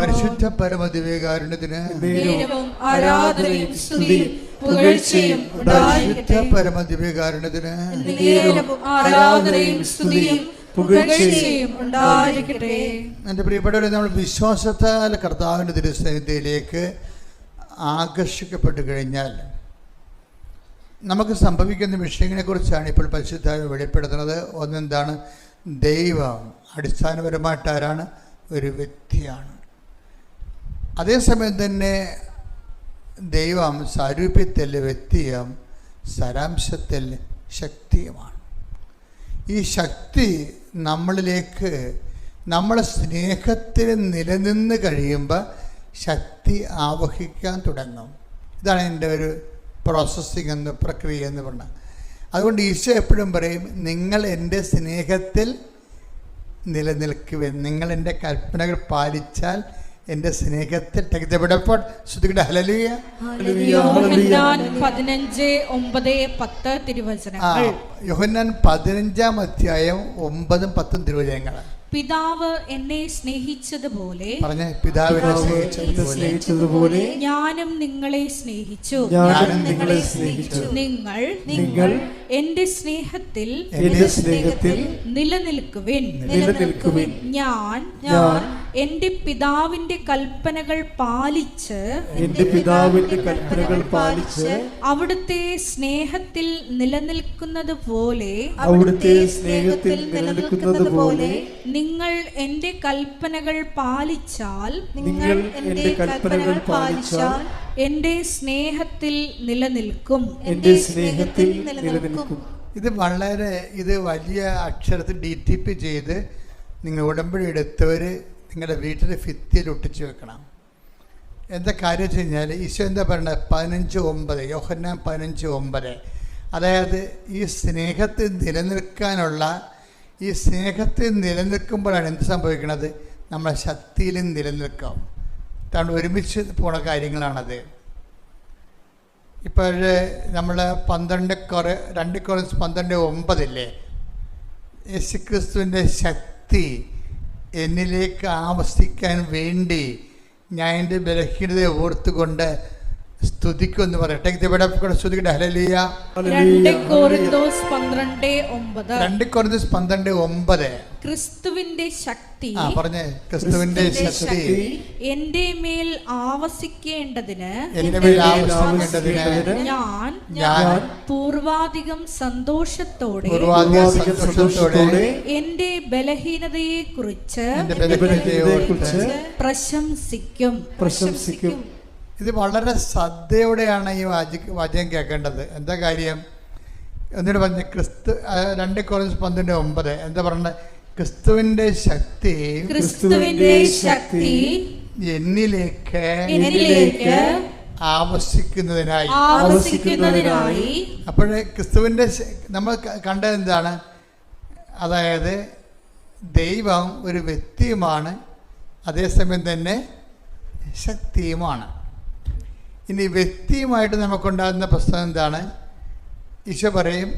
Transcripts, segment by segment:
പരിശുദ്ധ പരമദിവ്യകാരുണ്യത്തിന് ആരാധനയും സ്തുതിയും പുകഴ്ചയും ഉണ്ടായിരിക്കട്ടെ. പരമദിവ്യകാരുണ്യത്തിന് ആരാധനയും സ്തുതിയും പുകഴ്ചയും ഉണ്ടായിരിക്കട്ടെ. എൻ്റെ പ്രിയപ്പെട്ടവരെ, നമ്മൾ വിശ്വാസത്താൽ കർത്താവിൻ്റെ തിരുസന്നിധിയിലേക്ക് ആകർഷിക്കപ്പെട്ടു കഴിഞ്ഞാൽ നമുക്ക് സംഭവിക്കുന്ന വിഷയങ്ങളെക്കുറിച്ചാണ് ഇപ്പോൾ പരിശുദ്ധാത്മാവ് വെളിപ്പെടുത്തുന്നത്. ഒന്നെന്താണ്? ദൈവം അടിസ്ഥാനപരമായിട്ട് ആരാണ്? ഒരു വ്യക്തിയാണ്. അതേസമയം തന്നെ ദൈവം സാരൂപ്യത്തിൽ വ്യക്തിയും സാരാംശത്തിൽ ശക്തിയുമാണ്. ഈ ശക്തി നമ്മളിലേക്ക് നമ്മളെ സ്നേഹത്തിൽ നിലനിന്ന് കഴിയുമ്പോൾ ശക്തി ആവഹിക്കാൻ തുടങ്ങും. ഇതാണ് എൻ്റെ ഒരു പ്രോസസ്സിങ് എന്ന് പ്രക്രിയ എന്ന് പറഞ്ഞാൽ. അതുകൊണ്ട് ഈശോ എപ്പോഴും പറയും, നിങ്ങൾ എൻ്റെ സ്നേഹത്തിൽ നിലനിൽക്കുവിൻ, നിങ്ങൾ എൻ്റെ കൽപ്പനകൾ പാലിച്ചാൽ എൻ്റെ സ്നേഹത്തിൽ. ഹല്ലേലൂയ. യോഹന്നാൻ 15:9-10 തിരുവചനങ്ങൾ. യോഹന്നാൻ 15-ാം അധ്യായം 9-10 തിരുവചനങ്ങൾ. പിതാവ് എന്നെ സ്നേഹിച്ചതുപോലെ പറഞ്ഞേ, പിതാവിനെ സ്നേഹിച്ചതുപോലെ ഞാനും നിങ്ങളെ സ്നേഹിച്ചു. നിങ്ങൾ എന്റെ സ്നേഹത്തിൽ നിലനിൽക്കുവിൻ. ഞാൻ എന്റെ പിതാവിന്റെ കൽപ്പനകൾ പാലിച്ച് അവിടുത്തെ സ്നേഹത്തിൽ നിലനിൽക്കുന്നത് പോലെ നിങ്ങൾ എന്റെ കൽപ്പനകൾ പാലിച്ചാൽ എന്റെ സ്നേഹത്തിൽ നിലനിൽക്കും. ഇത് വലിയ അക്ഷരത്തിൽ DTP ചെയ്ത് നിങ്ങൾ ഉടമ്പടി എടുത്തവർ നിങ്ങളുടെ വീട്ടിലെ ഭിത്തിയിൽ ഒട്ടിച്ചു വെക്കണം. എന്താ കാര്യം വെച്ച് കഴിഞ്ഞാൽ ഈശോ എന്താ പറയണത്? 15:9, യോഹന്നാൻ 15:9. അതായത് ഈ സ്നേഹത്തിൽ നിലനിൽക്കുമ്പോഴാണ് എന്ത് സംഭവിക്കുന്നത്? നമ്മളെ ശക്തിയിലും നിലനിൽക്കാം. കാരണം ഒരുമിച്ച് പോണ കാര്യങ്ങളാണത്. ഇപ്പോൾ നമ്മൾ 2 Corinthians 12:9 യേശുക്രിസ്തുവിൻ്റെ ശക്തി എന്നിലേക്ക് ആവസിക്കാൻ വേണ്ടി ഞാൻ എൻ്റെ ബലഹീനതയെ ഓർത്തുകൊണ്ട് സ്തുതിക്കുമെന്ന് പറയട്ടെ. ഹല്ലേലൂയ. 2 Corinthians 12:9 ക്രിസ്തുവിന്റെ ശക്തി എന്റെ മേൽ ആവസിക്കേണ്ടതിന് ഞാൻ പൂർവാധികം സന്തോഷത്തോടെ എന്റെ ബലഹീനതയെ കുറിച്ച് പ്രശംസിക്കും. ഇത് വളരെ ശ്രദ്ധയോടെയാണ് ഈ വാചകം കേൾക്കേണ്ടത്. എന്താ കാര്യം? എന്നിട്ട് പറഞ്ഞ 2 Corinthians 12:9 എന്താ പറഞ്ഞത്? ക്രിസ്തുവിന്റെ ശക്തി എന്നിലേക്ക് ആവസിക്കുന്നതിനായി. അപ്പോഴേ ക്രിസ്തുവിന്റെ നമ്മൾ കണ്ടത് എന്താണ്? അതായത് ദൈവം ഒരു വ്യക്തിയുമാണ്, അതേസമയം തന്നെ ശക്തിയുമാണ്. ഇനി വ്യക്തിയുമായിട്ട് നമുക്കുണ്ടാകുന്ന പ്രശ്നം എന്താണ്? ഈശോ പറയും,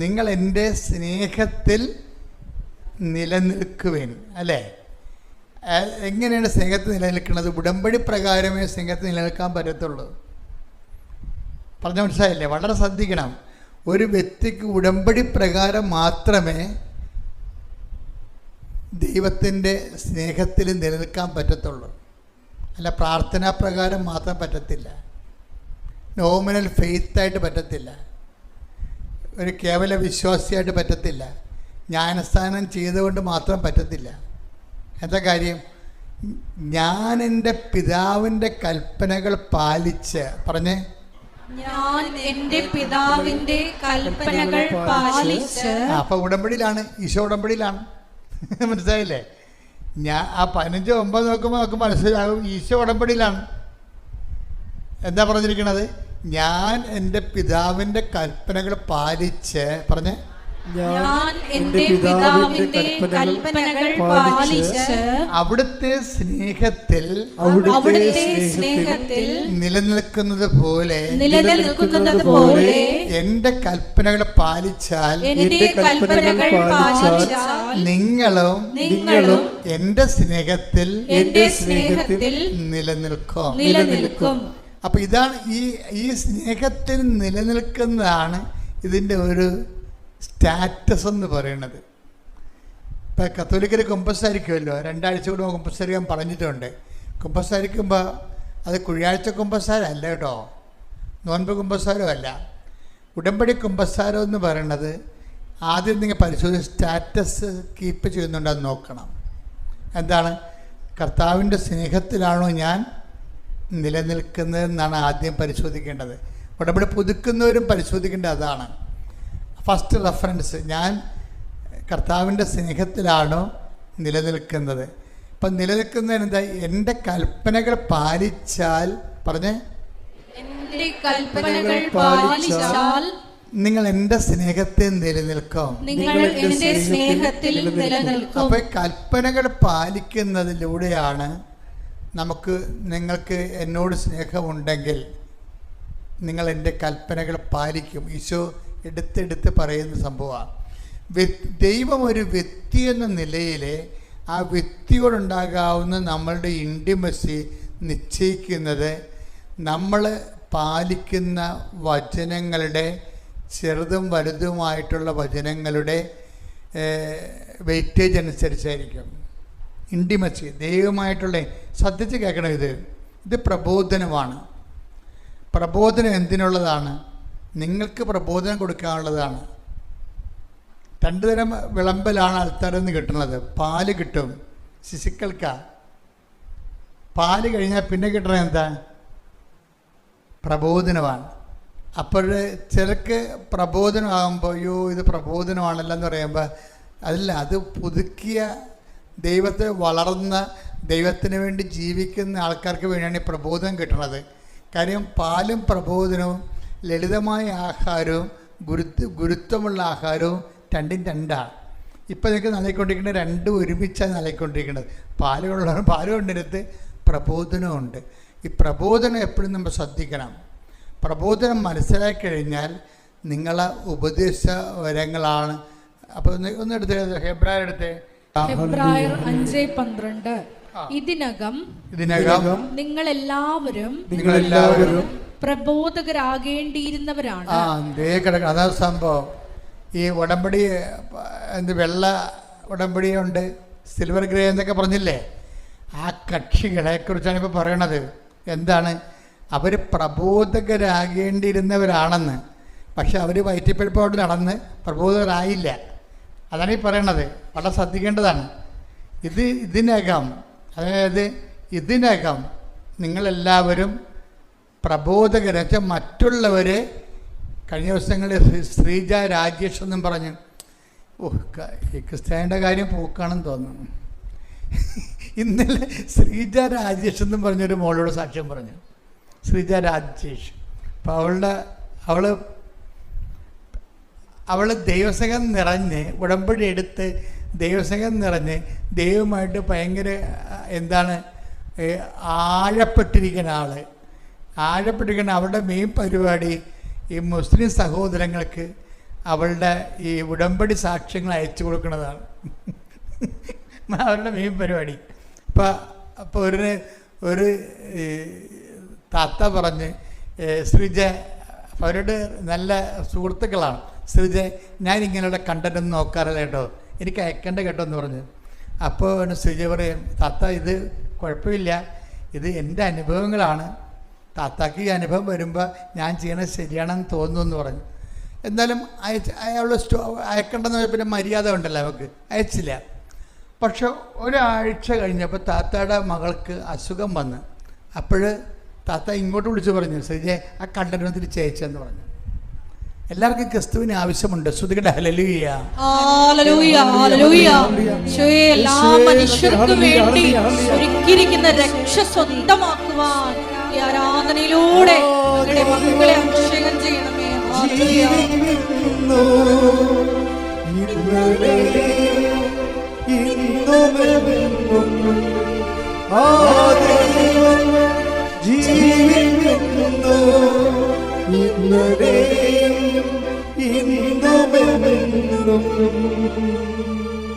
നിങ്ങൾ എൻ്റെ സ്നേഹത്തിൽ നിലനിൽക്കുവേൻ. അല്ലേ? എങ്ങനെയാണ് സ്നേഹത്തിൽ നിലനിൽക്കുന്നത്? ഉടമ്പടി പ്രകാരമേ സ്നേഹത്തിൽ നിലനിൽക്കാൻ പറ്റത്തുള്ളൂ. പറഞ്ഞ മനസ്സിലായില്ലേ? വളരെ ശ്രദ്ധിക്കണം. ഒരു വ്യക്തിക്ക് ഉടമ്പടി പ്രകാരം മാത്രമേ ദൈവത്തിൻ്റെ സ്നേഹത്തിൽ നിലനിൽക്കാൻ പറ്റത്തുള്ളൂ. അല്ല, പ്രാർത്ഥനാ പ്രകാരം മാത്രം പറ്റത്തില്ല. നോമിനൽ ഫെയ്ത്തായിട്ട് പറ്റത്തില്ല. ഒരു കേവല വിശ്വാസിയായിട്ട് പറ്റത്തില്ല. ജ്ഞാനസ്നാനം ചെയ്തുകൊണ്ട് മാത്രം പറ്റത്തില്ല. എന്താ കാര്യം? ഞാൻ എൻ്റെ പിതാവിൻ്റെ കൽപ്പനകൾ പാലിച്ച്. പറഞ്ഞേ, ഞാൻ എൻ്റെ പിതാവിൻ്റെ കൽപ്പനകൾ പാലിച്ച്. അപ്പോൾ ഉടമ്പടിയിലാണ്, ഈശോ ഉടമ്പടിയിലാണ്. മനസ്സിലായില്ലേ? ഞാൻ ആ 15:9 നോക്കുമ്പോൾ നമുക്ക് മനസ്സിലാകും ഈശോ ഉടമ്പടിയിലാണ്. എന്താ പറഞ്ഞിരിക്കണത്? ഞാൻ എൻ്റെ പിതാവിൻ്റെ കൽപ്പനകൾ പാലിച്ച്. പറഞ്ഞേ, ഞാൻ എന്റെ പിതാവിന്റെ കൽപ്പനകൾ പാലിച്ച് അവിടുത്തെ സ്നേഹത്തിൽ നിലനിൽക്കുന്നത് പോലെ എന്റെ കൽപ്പനകൾ പാലിച്ചാൽ നിങ്ങളും എന്റെ സ്നേഹത്തിൽ നിലനിൽക്കും. അപ്പൊ ഇതാണ് ഈ സ്നേഹത്തിൽ നിലനിൽക്കുന്നതാണ് ഇതിൻ്റെ ഒരു സ്റ്റാറ്റസ് എന്ന് പറയുന്നത്. ഇപ്പം കത്തോലിക്കർ കുമ്പസാരിക്കുമല്ലോ, 2 ആഴ്ച കൂടുമ്പോൾ കുമ്പസാരിക്കാൻ പറഞ്ഞിട്ടുണ്ട്. കുമ്പസാരിക്കുമ്പോൾ അത് കുഴിയാഴ്ച കുമ്പസാരമല്ല കേട്ടോ, നോൻപ് കുമ്പസാരവും അല്ല. ഉടമ്പടി കുമ്പസാരം എന്ന് പറയുന്നത് ആദ്യം നിങ്ങൾ പരിശോധിച്ച് സ്റ്റാറ്റസ് കീപ്പ് ചെയ്യുന്നുണ്ടെന്ന് നോക്കണം. എന്താണ്? കർത്താവിൻ്റെ സ്നേഹത്തിലാണോ ഞാൻ നിലനിൽക്കുന്നതെന്നാണ് ആദ്യം പരിശോധിക്കേണ്ടത്. ഉടമ്പടി പുതുക്കുന്നവരും പരിശോധിക്കേണ്ടത് അതാണ്. ഫസ്റ്റ് റെഫറൻസ്, ഞാൻ കർത്താവിൻ്റെ സ്നേഹത്തിലാണോ നിലനിൽക്കുന്നത്. ഇപ്പം നിലനിൽക്കുന്നതിന് എന്താ? എൻ്റെ കൽപ്പനകൾ പാലിച്ചാൽ, പറഞ്ഞേ, നിങ്ങൾ എൻ്റെ സ്നേഹത്തിൽ നിലനിൽക്കും. അപ്പോൾ കൽപ്പനകൾ പാലിക്കുന്നതിലൂടെയാണ് നിങ്ങൾക്ക് എന്നോട് സ്നേഹമുണ്ടെങ്കിൽ നിങ്ങൾ എൻ്റെ കൽപ്പനകൾ പാലിക്കും. ഈശോ എടുത്തെടുത്ത് പറയുന്ന സംഭവമാണ്. ദൈവം ഒരു വ്യക്തി എന്ന നിലയിൽ ആ വ്യക്തിയോടുണ്ടാകാവുന്ന നമ്മളുടെ ഇൻറ്റിമസി നിശ്ചയിക്കുന്നത് നമ്മൾ പാലിക്കുന്ന വചനങ്ങളുടെ, ചെറുതും വലുതുമായിട്ടുള്ള വചനങ്ങളുടെ വെയിറ്റേജ് അനുസരിച്ചായിരിക്കും. ഇൻറ്റിമസി ദൈവമായിട്ടുള്ള, ശ്രദ്ധിച്ച് കേൾക്കണം, ഇത് പ്രബോധനമാണ്. പ്രബോധനം എന്തിനുള്ളതാണ്? നിങ്ങൾക്ക് പ്രബോധനം കൊടുക്കാനുള്ളതാണ്. 2 തരം വിളമ്പലാണ് ആൾക്കാരിൽ നിന്ന് കിട്ടുന്നത്. പാല് കിട്ടും ശിശുക്കൾക്ക്. പാല് കഴിഞ്ഞാൽ പിന്നെ കിട്ടണത് എന്താ? പ്രബോധനമാണ്. അപ്പോൾ ചിലർക്ക് പ്രബോധനമാകുമ്പോൾ അയ്യോ ഇത് പ്രബോധനമാണല്ലോ എന്ന് പറയുമ്പോൾ അതല്ല, അത് പുതുക്കിയ ദൈവത്തെ വളർന്ന ദൈവത്തിന് വേണ്ടി ജീവിക്കുന്ന ആൾക്കാർക്ക് വേണ്ടിയാണ് ഈ പ്രബോധനം കിട്ടുന്നത്. കാര്യം പാലും പ്രബോധനവും, ലളിതമായ ആഹാരവും ഗുരുത്വമുള്ള ആഹാരവും രണ്ടും രണ്ടാണ്. ഇപ്പം നിങ്ങൾക്ക് നൽകിക്കൊണ്ടിരിക്കുന്നത് രണ്ടും ഒരുമിച്ചാണ് നൽകിക്കൊണ്ടിരിക്കുന്നത്. പാലുള്ളവർ പാല് കൊണ്ടിരുത്ത് പ്രബോധനമുണ്ട്. ഈ പ്രബോധനം എപ്പോഴും നമ്മൾ ശ്രദ്ധിക്കണം. പ്രബോധനം മനസ്സിലാക്കി കഴിഞ്ഞാൽ നിങ്ങളെ ഉപദേശ വരങ്ങളാണ്. അപ്പോൾ ഒന്നെടുത്ത് ഹെബ്രായരെടുത്ത് ഹെബ്രായർ 5:12 ഇതിനകം നിങ്ങളെല്ലാവരും പ്രബോധകരാകേണ്ടിയിരുന്നവരാണ്. അതാ സംഭവം. ഈ ഉടമ്പടി വെള്ള ഉടമ്പടിയുണ്ട്, സിൽവർ ഗ്രേ എന്നൊക്കെ പറഞ്ഞില്ലേ, ആ കക്ഷികളെ കുറിച്ചാണ് ഇപ്പോൾ പറയണത്. എന്താണ്? അവർ പ്രബോധകരാകേണ്ടിയിരുന്നവരാണെന്ന്. പക്ഷെ അവർ വയറ്റിപ്പഴുപ്പോട് നടന്ന് പ്രബോധകരായില്ല. അതാണ് ഈ പറയണത്. വളരെ ശ്രദ്ധിക്കേണ്ടതാണ്. ഇതിനകം നിങ്ങളെല്ലാവരും പ്രബോധകരെ വെച്ചാൽ മറ്റുള്ളവരെ. കഴിഞ്ഞ ദിവസങ്ങളിൽ ശ്രീജ രാജേഷ് എന്നും പറഞ്ഞു, ഈ ക്രിസ്ത്യാനിയുടെ കാര്യം പോക്കാണെന്ന് തോന്നുന്നു. ഇന്നലെ ശ്രീജ രാജേഷ് എന്നും പറഞ്ഞൊരു മോളോട് സാക്ഷ്യം പറഞ്ഞു. ശ്രീജ രാജേഷ്. അപ്പോൾ അവൾ ദൈവസ്നേഹം നിറഞ്ഞ് ഉടമ്പടി എടുത്ത് ദൈവസ്നേഹം നിറഞ്ഞ് ദൈവമായിട്ട് ഭയങ്കര ആഴപ്പെട്ടിരിക്കുന്ന അവളുടെ മെയിൻ പരിപാടി ഈ മുസ്ലിം സഹോദരങ്ങൾക്ക് അവളുടെ ഈ ഉടമ്പടി സാക്ഷ്യങ്ങൾ അയച്ചു കൊടുക്കുന്നതാണ് അവരുടെ മെയിൻ പരിപാടി. അപ്പോൾ ഒരു താത്ത പറഞ്ഞ്, ശ്രീജ, അവരുടെ നല്ല സുഹൃത്തുക്കളാണ്, ശ്രീജ ഞാൻ ഇങ്ങനെയുള്ള കണ്ടൻറ്റൊന്നും നോക്കാറില്ല കേട്ടോ, എനിക്ക് അയക്കേണ്ട കേട്ടോ എന്ന് പറഞ്ഞു. അപ്പോൾ ശ്രീജ പറയും, താത്ത ഇത് കുഴപ്പമില്ല, ഇത് എൻ്റെ അനുഭവങ്ങളാണ്, താത്താക്ക് ഈ അനുഭവം വരുമ്പോൾ ഞാൻ ചെയ്യണത് ശരിയാണെന്ന് തോന്നുന്നു എന്ന് പറഞ്ഞു. എന്നാലും അയാളുടെ അയക്കേണ്ടെന്ന് പിന്നെ മര്യാദ ഉണ്ടല്ലോ, അവൾക്ക് അയച്ചില്ല. പക്ഷെ ഒരാഴ്ച കഴിഞ്ഞപ്പോൾ താത്തയുടെ മകൾക്ക് അസുഖം വന്ന്. അപ്പോൾ താത്ത ഇങ്ങോട്ട് വിളിച്ച് പറഞ്ഞു, ശ്രീജെ ആ കണ്ടന്റ് തിരിച്ചയച്ചെന്ന് പറഞ്ഞു. എല്ലാവർക്കും ക്രിസ്തുവിന് ആവശ്യമുണ്ട്. ശ്രുതികട ഹല്ലേലൂയ. എല്ലാ മനുഷ്യർക്കും വേണ്ടി ഒരുക്കിയിരിക്കുന്ന രക്ഷ സ്വന്തമാക്കുവാൻ ഈ ആരാധനയിലൂടെ മക്കളെ അഭിഷേകം ചെയ്യണമേ. ഇന്നലെയും ഇന്നുമെന്നും ആ ദൈവം ജീവിക്കുന്നു. ഇന്നലെയും ഇന്നുമെന്നും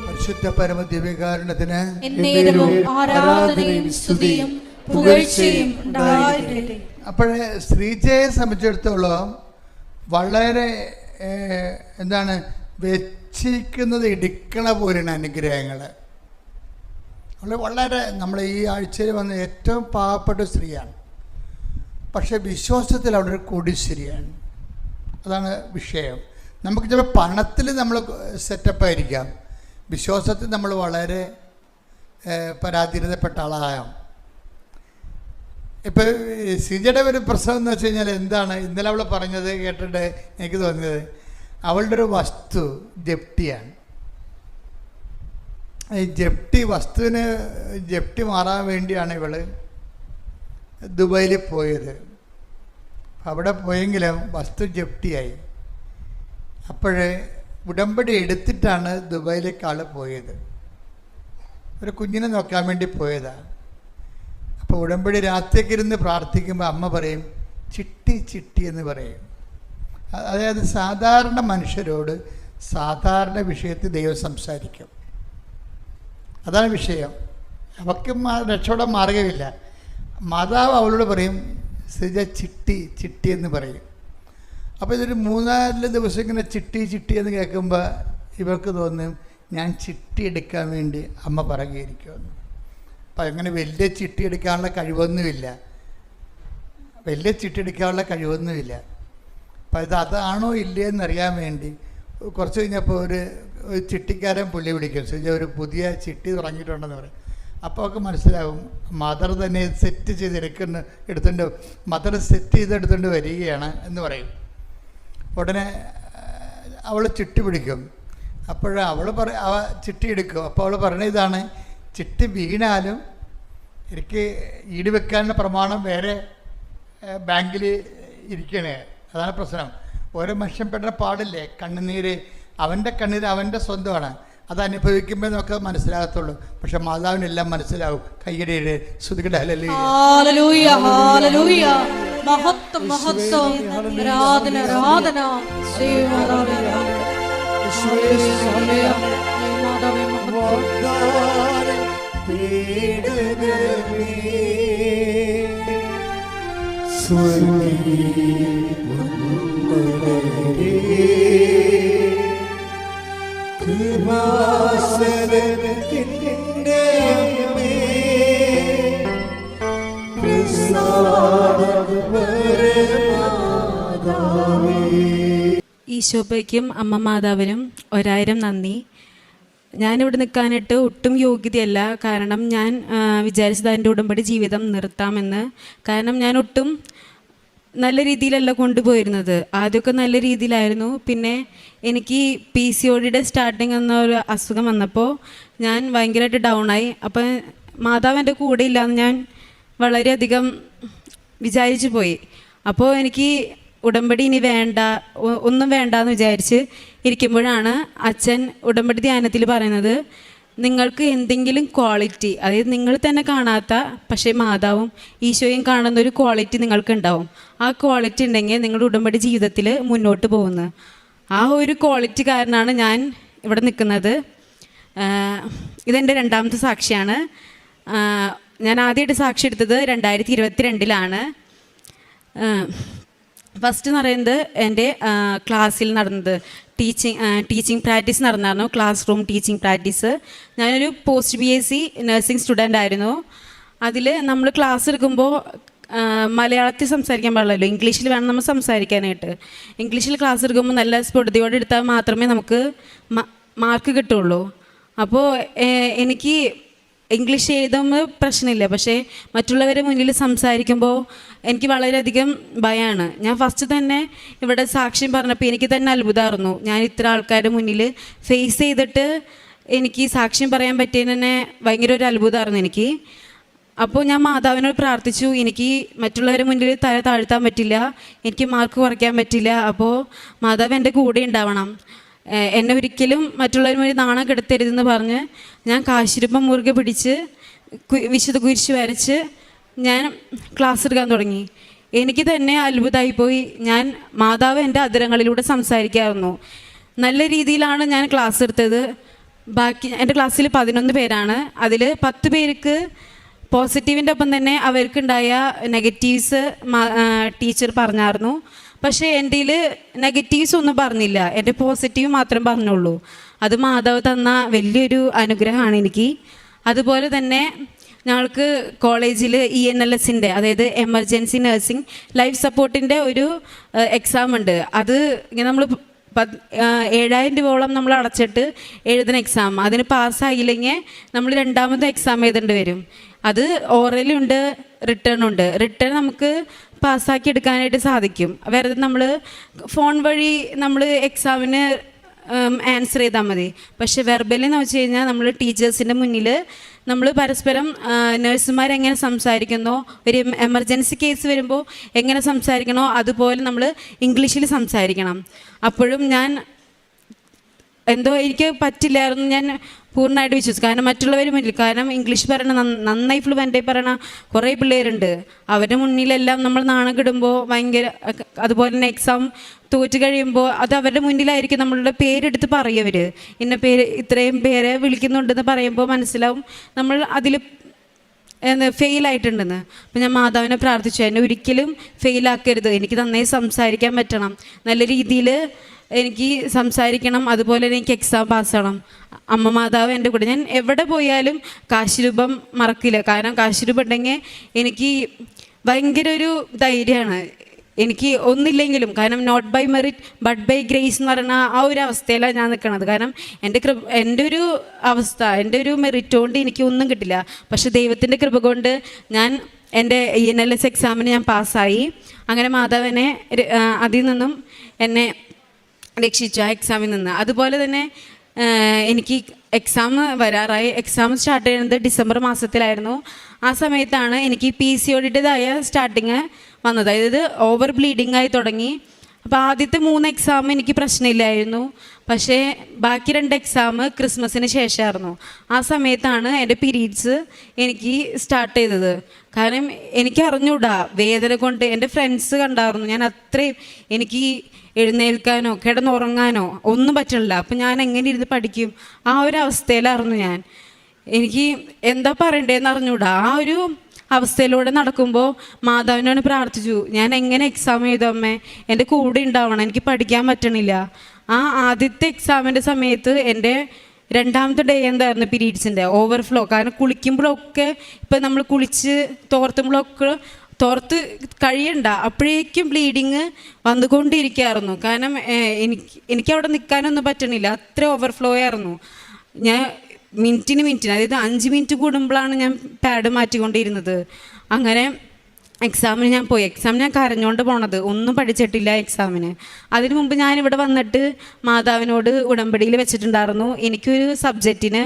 പരിശുദ്ധ പരമ ദിവ്യകാരുണ്യത്തിന് എന്നേരവും ആരാധനയും സ്തുതിയും പുകഴ്ചയും ഉണ്ടായിരിക്കട്ടെ. അപ്പോഴേ ശ്രീജയെ സംബന്ധിച്ചിടത്തോളം വളരെ എന്താണ് വെച്ചിരിക്കുന്നത് ഇടിക്കണ പോലെയാണ് അനുഗ്രഹങ്ങൾ. അവൾ വളരെ നമ്മൾ ഈ ആഴ്ചയിൽ വന്ന ഏറ്റവും പാവപ്പെട്ട സ്ത്രീയാണ്. പക്ഷേ വിശ്വാസത്തിൽ അവിടെ ഒരു കോടീശ്വരിയാണ്. അതാണ് വിഷയം. നമുക്ക് ചിലപ്പോൾ പണത്തിൽ നമ്മൾ സെറ്റപ്പായിരിക്കാം, വിശ്വാസത്തിൽ നമ്മൾ വളരെ പരാധീനതപ്പെട്ട ആളാകാം. ഇപ്പോൾ സിജയുടെ ഒരു പ്രശ്നം എന്ന് വെച്ച് കഴിഞ്ഞാൽ എന്താണ്, ഇന്നലെ അവൾ പറഞ്ഞത് കേട്ടിട്ട് എനിക്ക് തോന്നിയത്, അവളുടെ ഒരു വസ്തു ജപ്തിയാണ്. ഈ വസ്തുവിന് ജപ്തി മാറാൻ വേണ്ടിയാണ് ഇവൾ ദുബായിൽ പോയത്. അവിടെ പോയെങ്കിലും വസ്തു ജപ്തിയായി. അപ്പോഴേ ഉടമ്പടി എടുത്തിട്ടാണ് ദുബായിലേക്ക് ആൾ പോയത്. ഒരു കുഞ്ഞിനെ നോക്കാൻ വേണ്ടി പോയതാണ്. അപ്പോൾ ഉടമ്പടി രാത്രിയൊക്കെ ഇരുന്ന് പ്രാർത്ഥിക്കുമ്പോൾ അമ്മ പറയും ചിട്ടി ചിട്ടി എന്ന് പറയും. അതായത് സാധാരണ മനുഷ്യരോട് സാധാരണ വിഷയത്തിൽ ദൈവം സംസാരിക്കും. അതാണ് വിഷയം. അവർക്ക് രക്ഷപ്പെടാൻ മാർഗമില്ല. മാതാവ് അവളോട് പറയും സിജ ചിട്ടി ചിട്ടി എന്ന് പറയും. അപ്പോൾ ഇതൊരു 3-4 ദിവസം ഇങ്ങനെ ചിട്ടി ചിട്ടി എന്ന് കേൾക്കുമ്പോൾ ഇവർക്ക് തോന്നും ഞാൻ ചിട്ടി എടുക്കാൻ വേണ്ടി അമ്മ പറയുകയായിരിക്കുമെന്ന്. അപ്പം അങ്ങനെ വലിയ ചിട്ടി എടുക്കാനുള്ള കഴിവൊന്നുമില്ല. അപ്പം അതാണോ ഇല്ലേ എന്നറിയാൻ വേണ്ടി കുറച്ച് കഴിഞ്ഞപ്പോൾ ഒരു ചിട്ടിക്കാരൻ പുള്ളി വിളിക്കും, സിജ ഒരു പുതിയ ചിട്ടി തുടങ്ങിയിട്ടുണ്ടെന്ന് പറയും. അപ്പോൾ അവർക്ക് മനസ്സിലാവും മദർ തന്നെ സെറ്റ് എടുത്തുകൊണ്ട് മദർ സെറ്റ് ചെയ്തെടുത്തുകൊണ്ട് വരികയാണ് എന്ന് പറയും. ഉടനെ അവൾ ചിട്ടി പിടിക്കും. അവൾ ചിട്ടി എടുക്കും. അപ്പോൾ അവൾ പറയുന്നത് ഇതാണ്, ചിട്ടി വീണാലും എനിക്ക് ഈട് വെക്കാനുള്ള പ്രമാണം വേറെ ബാങ്കിൽ ഇരിക്കണേ. അതാണ് പ്രശ്നം. ഓരോ മനുഷ്യൻ പെടുന്ന പാടില്ലേ, കണ്ണുനീര് അവൻ്റെ കണ്ണീര് അവൻ്റെ സ്വന്തമാണ്. അത് അനുഭവിക്കുമ്പോൾ നമുക്ക് മനസ്സിലാകത്തുള്ളൂ. പക്ഷെ മാതാവിനെല്ലാം മനസ്സിലാവും. കയ്യടിയുടെ ശ്രുതികട ഹല്ലേലൂയ ഹല്ലേലൂയ മഹത്വം മഹത്വം ആരാധന ആരാധന ഈശോപ്പയ്ക്കും അമ്മ മാതാവിനും 1000 നന്ദി. ഞാനിവിടെ നിൽക്കാനായിട്ട് ഒട്ടും യോഗ്യതയല്ല. കാരണം ഞാൻ വിചാരിച്ചത് എൻ്റെ ഉടമ്പടി ജീവിതം നിർത്താമെന്ന്. കാരണം ഞാൻ ഒട്ടും നല്ല രീതിയിലല്ല കൊണ്ടുപോയിരുന്നത്. ആദ്യമൊക്കെ നല്ല രീതിയിലായിരുന്നു. പിന്നെ എനിക്ക് PCOD സ്റ്റാർട്ടിങ് എന്നൊരു അസുഖം വന്നപ്പോൾ ഞാൻ ഭയങ്കരമായിട്ട് ഡൗണായി. അപ്പം മാതാവ് എൻ്റെ കൂടെ ഇല്ലയെന്ന് ഞാൻ വളരെയധികം വിചാരിച്ചു പോയി. അപ്പോൾ എനിക്ക് ഉടമ്പടി ഇനി വേണ്ട, ഒന്നും വേണ്ടെന്ന് വിചാരിച്ച് ഇരിക്കുമ്പോഴാണ് അച്ഛൻ ഉടമ്പടി ധ്യാനത്തിൽ പറയുന്നത്, നിങ്ങൾക്ക് എന്തെങ്കിലും ക്വാളിറ്റി, അതായത് നിങ്ങൾ തന്നെ കാണാത്ത പക്ഷേ മാതാവും ഈശോയും കാണുന്ന ഒരു ക്വാളിറ്റി നിങ്ങൾക്ക് ഉണ്ടാവും. ആ ക്വാളിറ്റി ഉണ്ടെങ്കിൽ നിങ്ങളുടെ ഉടമ്പടി ജീവിതത്തിൽ മുന്നോട്ട് പോകുന്നത്. ആ ഒരു ക്വാളിറ്റി കാരണമാണ് ഞാൻ ഇവിടെ നിൽക്കുന്നത്. ഇതെൻ്റെ 2ാമത്തെ സാക്ഷിയാണ്. ഞാൻ ആദ്യമായിട്ട് സാക്ഷി എടുത്തത് 2022 ഫസ്റ്റ് എന്ന് പറയുന്നത് എൻ്റെ ക്ലാസ്സിൽ നടന്നത് ടീച്ചിങ് പ്രാക്ടീസ് നടന്നായിരുന്നു. Class room teaching practice. ഞാനൊരു പോസ്റ്റ് BSc നഴ്സിംഗ് സ്റ്റുഡൻ്റ് ആയിരുന്നു. അതിൽ നമ്മൾ ക്ലാസ് എടുക്കുമ്പോൾ മലയാളത്തിൽ സംസാരിക്കാൻ പാടില്ലല്ലോ, ഇംഗ്ലീഷിൽ വേണം നമ്മൾ സംസാരിക്കാനായിട്ട്. ഇംഗ്ലീഷിൽ ക്ലാസ് എടുക്കുമ്പോൾ നല്ല സ്ഫുടതയോടെ എടുത്താൽ മാത്രമേ നമുക്ക് മാർക്ക് കിട്ടുള്ളൂ. അപ്പോൾ എനിക്ക് ഇംഗ്ലീഷ് എഴുതുമ്പോൾ പ്രശ്നമില്ല, പക്ഷേ മറ്റുള്ളവരുടെ മുന്നിൽ സംസാരിക്കുമ്പോൾ എനിക്ക് വളരെയധികം ഭയമാണ്. ഞാൻ ഫസ്റ്റ് തന്നെ ഇവിടെ സാക്ഷ്യം പറഞ്ഞപ്പോൾ എനിക്ക് തന്നെ അത്ഭുതമായിരുന്നു. ഞാൻ ഇത്ര ആൾക്കാരുടെ മുന്നിൽ ഫേസ് ചെയ്തിട്ട് എനിക്ക് സാക്ഷ്യം പറയാൻ പറ്റിയതിന് തന്നെ ഭയങ്കര ഒരു അത്ഭുതമായിരുന്നു എനിക്ക്. അപ്പോൾ ഞാൻ മാതാവിനോട് പ്രാർത്ഥിച്ചു, എനിക്ക് മറ്റുള്ളവരുടെ മുന്നിൽ തല താഴ്ത്താൻ പറ്റില്ല, എനിക്ക് മാർക്ക് കുറയ്ക്കാൻ പറ്റില്ല. അപ്പോൾ മാതാവ് എൻ്റെ കൂടെ ഉണ്ടാവണം. എന്നെ ഒരിക്കലും മറ്റുള്ളവർ വഴി നാണം കെടുത്തരുതെന്ന് പറഞ്ഞ് ഞാൻ കാശിരൂപം മുറുകെ പിടിച്ച് വിശുദ്ധ കുരിശ് വരച്ച് ഞാൻ ക്ലാസ് എടുക്കാൻ തുടങ്ങി. എനിക്ക് തന്നെ അത്ഭുതമായിപ്പോയി. ഞാൻ മാതാവ് എൻ്റെ അധരങ്ങളിലൂടെ സംസാരിക്കാറുന്നു. നല്ല രീതിയിലാണ് ഞാൻ ക്ലാസ് എടുത്തത്. ബാക്കി എൻ്റെ ക്ലാസ്സിൽ 11 പേരാണ്. അതിൽ 10 പേർക്ക് പോസിറ്റീവിൻ്റെ ഒപ്പം തന്നെ അവർക്കുണ്ടായ നെഗറ്റീവ്സ് ടീച്ചർ പറഞ്ഞായിരുന്നു. പക്ഷേ എൻ്റെ നെഗറ്റീവ്സ് ഒന്നും പറഞ്ഞില്ല, എൻ്റെ പോസിറ്റീവ് മാത്രം പറഞ്ഞുള്ളൂ. അത് മാതാവ് തന്ന വലിയൊരു അനുഗ്രഹമാണ് എനിക്ക്. അതുപോലെ തന്നെ ഞങ്ങൾക്ക് കോളേജിൽ ENLSൻ്റെ, അതായത് എമർജൻസി നഴ്സിംഗ് ലൈഫ് സപ്പോർട്ടിൻ്റെ ഒരു എക്സാം ഉണ്ട്. അത് ഇങ്ങനെ നമ്മൾ 7,000 രൂപയോളം നമ്മൾ അടച്ചിട്ട് എഴുതുന്ന എക്സാം. അതിന് പാസ്സായില്ലെങ്കിൽ നമ്മൾ രണ്ടാമത്തെ എക്സാം എഴുതേണ്ടി വരും. അത് ഓറലുണ്ട്, റിട്ടേൺ ഉണ്ട്. റിട്ടേൺ നമുക്ക് പാസ്സാക്കി എടുക്കാനായിട്ട് സാധിക്കും. വെറുതെ നമ്മൾ ഫോൺ വഴി നമ്മൾ എക്സാമിന് ആൻസർ ചെയ്താൽ മതി. പക്ഷെ വെർബലി എന്ന് വെച്ച് കഴിഞ്ഞാൽ നമ്മൾ ടീച്ചേഴ്സിൻ്റെ മുന്നിൽ നമ്മൾ പരസ്പരം നഴ്സുമാരെങ്ങനെ സംസാരിക്കുന്നോ, ഒരു എമർജൻസി കേസ് വരുമ്പോൾ എങ്ങനെ സംസാരിക്കണോ അതുപോലെ നമ്മൾ ഇംഗ്ലീഷിൽ സംസാരിക്കണം. അപ്പോഴും ഞാൻ എന്തോ എനിക്ക് പറ്റില്ലായിരുന്നു. ഞാൻ പൂർണ്ണമായിട്ട് വിശ്വസിച്ചു. കാരണം മറ്റുള്ളവർ മുന്നിൽ, കാരണം ഇംഗ്ലീഷ് പറയണ നന്നായി ഫ്ലുവൻ്റായി പറയണ കുറേ പിള്ളേരുണ്ട്. അവരുടെ മുന്നിലെല്ലാം നമ്മൾ നാണം കിടുമ്പോൾ ഭയങ്കര, അതുപോലെ തന്നെ എക്സാം തോറ്റ് കഴിയുമ്പോൾ അത് അവരുടെ മുന്നിലായിരിക്കും നമ്മളുടെ പേരെടുത്ത് പറയവർ. ഇന്ന പേര് ഇത്രയും പേരെ വിളിക്കുന്നുണ്ടെന്ന് പറയുമ്പോൾ മനസ്സിലാവും നമ്മൾ അതിൽ ഫെയിലായിട്ടുണ്ടെന്ന്. അപ്പം ഞാൻ മാതാവിനെ പ്രാർത്ഥിച്ചു, എന്നെ ഒരിക്കലും ഫെയിലാക്കരുത്, എനിക്ക് നന്നായി സംസാരിക്കാൻ പറ്റണം, നല്ല രീതിയിൽ എനിക്ക് സംസാരിക്കണം, അതുപോലെ തന്നെ എനിക്ക് എക്സാം പാസ്സാകണം. അമ്മ മാതാവ് എൻ്റെ കൂടെ. ഞാൻ എവിടെ പോയാലും കാശിരൂപം മറക്കില്ല. കാരണം കാശിരൂപം ഉണ്ടെങ്കിൽ എനിക്ക് ഭയങ്കര ഒരു ധൈര്യമാണ്. എനിക്ക് ഒന്നില്ലെങ്കിലും, കാരണം not by merit but by grace എന്ന് പറയുന്ന ആ ഒരു അവസ്ഥയിലാണ് ഞാൻ നിൽക്കുന്നത്. കാരണം എൻ്റെ ഒരു അവസ്ഥ, എൻ്റെ ഒരു മെറിറ്റ് കൊണ്ട് എനിക്ക് ഒന്നും കിട്ടില്ല. പക്ഷെ ദൈവത്തിൻ്റെ കൃപ കൊണ്ട് ഞാൻ എൻ്റെ ENLS എക്സാമിന് ഞാൻ പാസ്സായി. അങ്ങനെ മാതാവിനെ അതിൽ നിന്നും എന്നെ രക്ഷിച്ചു, ആ എക്സാമിൽ നിന്ന്. അതുപോലെ തന്നെ എനിക്ക് എക്സാം വരാറായി. എക്സാം സ്റ്റാർട്ട് ചെയ്യുന്നത് ഡിസംബർ മാസത്തിലായിരുന്നു. ആ സമയത്താണ് എനിക്ക് PCODയുടേതായ സ്റ്റാർട്ടിങ് വന്നത്, അതായത് ഓവർ ബ്ലീഡിങ് ആയി തുടങ്ങി. അപ്പോൾ ആദ്യത്തെ 3 എക്സാം എനിക്ക് പ്രശ്നമില്ലായിരുന്നു. പക്ഷേ ബാക്കി 2 എക്സാം ക്രിസ്മസിന് ശേഷമായിരുന്നു. ആ സമയത്താണ് എൻ്റെ പീരീഡ്സ് എനിക്ക് സ്റ്റാർട്ട് ചെയ്തത്. കാരണം എനിക്ക് അറിഞ്ഞൂടാ, വേദന കൊണ്ട് എൻ്റെ ഫ്രണ്ട്സ് കണ്ടായിരുന്നു. ഞാൻ അത്രയും, എനിക്ക് എഴുന്നേൽക്കാനോ കിടന്നുറങ്ങാനോ ഒന്നും പറ്റില്ല. അപ്പം ഞാൻ എങ്ങനെ ഇരുന്ന് പഠിക്കും? ആ ഒരു അവസ്ഥയിലായിരുന്നു ഞാൻ. എനിക്ക് എന്താ പറയണ്ടേന്ന് അറിഞ്ഞൂടാ. ആ ഒരു അവസ്ഥയിലൂടെ നടക്കുമ്പോൾ മാതാവിനോട് പ്രാർത്ഥിച്ചു, ഞാൻ എങ്ങനെ എക്സാം എഴുതും അമ്മേ, എൻ്റെ കൂടെ ഉണ്ടാവണം, എനിക്ക് പഠിക്കാൻ പറ്റണില്ല. ആ ആദ്യത്തെ എക്സാമിൻ്റെ സമയത്ത് എൻ്റെ 2ാമത്തെ ഡേ എന്തായിരുന്നു പീരീഡ്സിൻ്റെ ഓവർഫ്ലോ. കാരണം കുളിക്കുമ്പോഴൊക്കെ, ഇപ്പം നമ്മൾ കുളിച്ച് തോർത്തുമ്പോഴൊക്കെ തോർത്ത് കഴിയണ്ട അപ്പോഴേക്കും ബ്ലീഡിങ് വന്നുകൊണ്ടിരിക്കുകയായിരുന്നു. കാരണം എനിക്കവിടെ നിൽക്കാനൊന്നും പറ്റണില്ല, അത്ര ഓവർഫ്ലോ ആയിരുന്നു. ഞാൻ മിനിറ്റിന് അതായത് 5 മിനിറ്റ് കൂടുമ്പോഴാണ് ഞാൻ പാഡ് മാറ്റിക്കൊണ്ടിരുന്നത്. അങ്ങനെ എക്സാമിന് ഞാൻ പോയി. എക്സാമിന് ഞാൻ കരഞ്ഞുകൊണ്ട് പോണത്, ഒന്നും പഠിച്ചിട്ടില്ല എക്സാമിന്. അതിനു മുമ്പ് ഞാനിവിടെ വന്നിട്ട് മാതാവിനോട് ഉടമ്പടിയിൽ വെച്ചിട്ടുണ്ടായിരുന്നു, എനിക്കൊരു സബ്ജക്റ്റിന്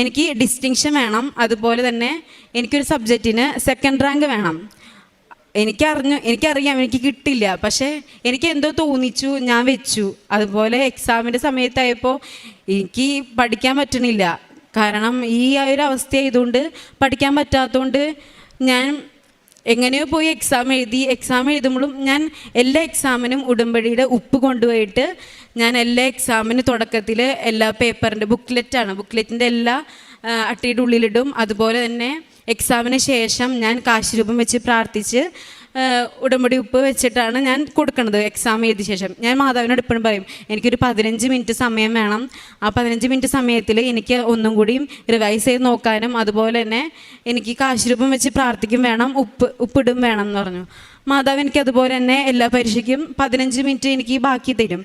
എനിക്ക് ഡിസ്റ്റിങ്ഷൻ വേണം, അതുപോലെ തന്നെ എനിക്കൊരു സബ്ജക്റ്റിന് 2nd റാങ്ക് വേണം. എനിക്കറിയാം എനിക്ക് കിട്ടില്ല, പക്ഷേ എനിക്ക് എന്തോ തോന്നിച്ചു, ഞാൻ വെച്ചു. അതുപോലെ എക്സാമിൻ്റെ സമയത്തായപ്പോൾ എനിക്ക് പഠിക്കാൻ പറ്റണില്ല. കാരണം ഈ ഒരു അവസ്ഥയായതുകൊണ്ട് പഠിക്കാൻ പറ്റാത്തതുകൊണ്ട് ഞാൻ എങ്ങനെയോ പോയി എക്സാം എഴുതി. എക്സാം എഴുതുമ്പോഴും ഞാൻ എല്ലാ എക്സാമിനും ഉടമ്പടിയുടെ ഉപ്പ് കൊണ്ടുപോയിട്ട് ഞാൻ എല്ലാ എക്സാമിന് തുടക്കത്തിൽ എല്ലാ പേപ്പറിൻ്റെ ബുക്ക്ലെറ്റിൻ്റെ എല്ലാ അട്ടിയുടെ ഉള്ളിലിടും. അതുപോലെ തന്നെ എക്സാമിന് ശേഷം ഞാൻ കാശിരൂപം വെച്ച് പ്രാർത്ഥിച്ച് ഉടമ്പടി ഉപ്പ് വെച്ചിട്ടാണ് ഞാൻ കൊടുക്കുന്നത്. എക്സാം എഴുതിയ ശേഷം ഞാൻ മാതാവിനോട് എപ്പോഴും പറയും, എനിക്കൊരു 15 മിനിറ്റ് സമയം വേണം. ആ 15 മിനിറ്റ് സമയത്തിൽ എനിക്ക് ഒന്നും കൂടിയും റിവൈസ് ചെയ്ത് നോക്കാനും അതുപോലെ തന്നെ എനിക്ക് കാശിരൂപം വെച്ച് പ്രാർത്ഥിക്കും വേണം, ഉപ്പിടും വേണം എന്ന് പറഞ്ഞു. മാതാവ് എനിക്ക് അതുപോലെ തന്നെ എല്ലാ പരീക്ഷയ്ക്കും 15 മിനിറ്റ് എനിക്ക് ബാക്കി തരും.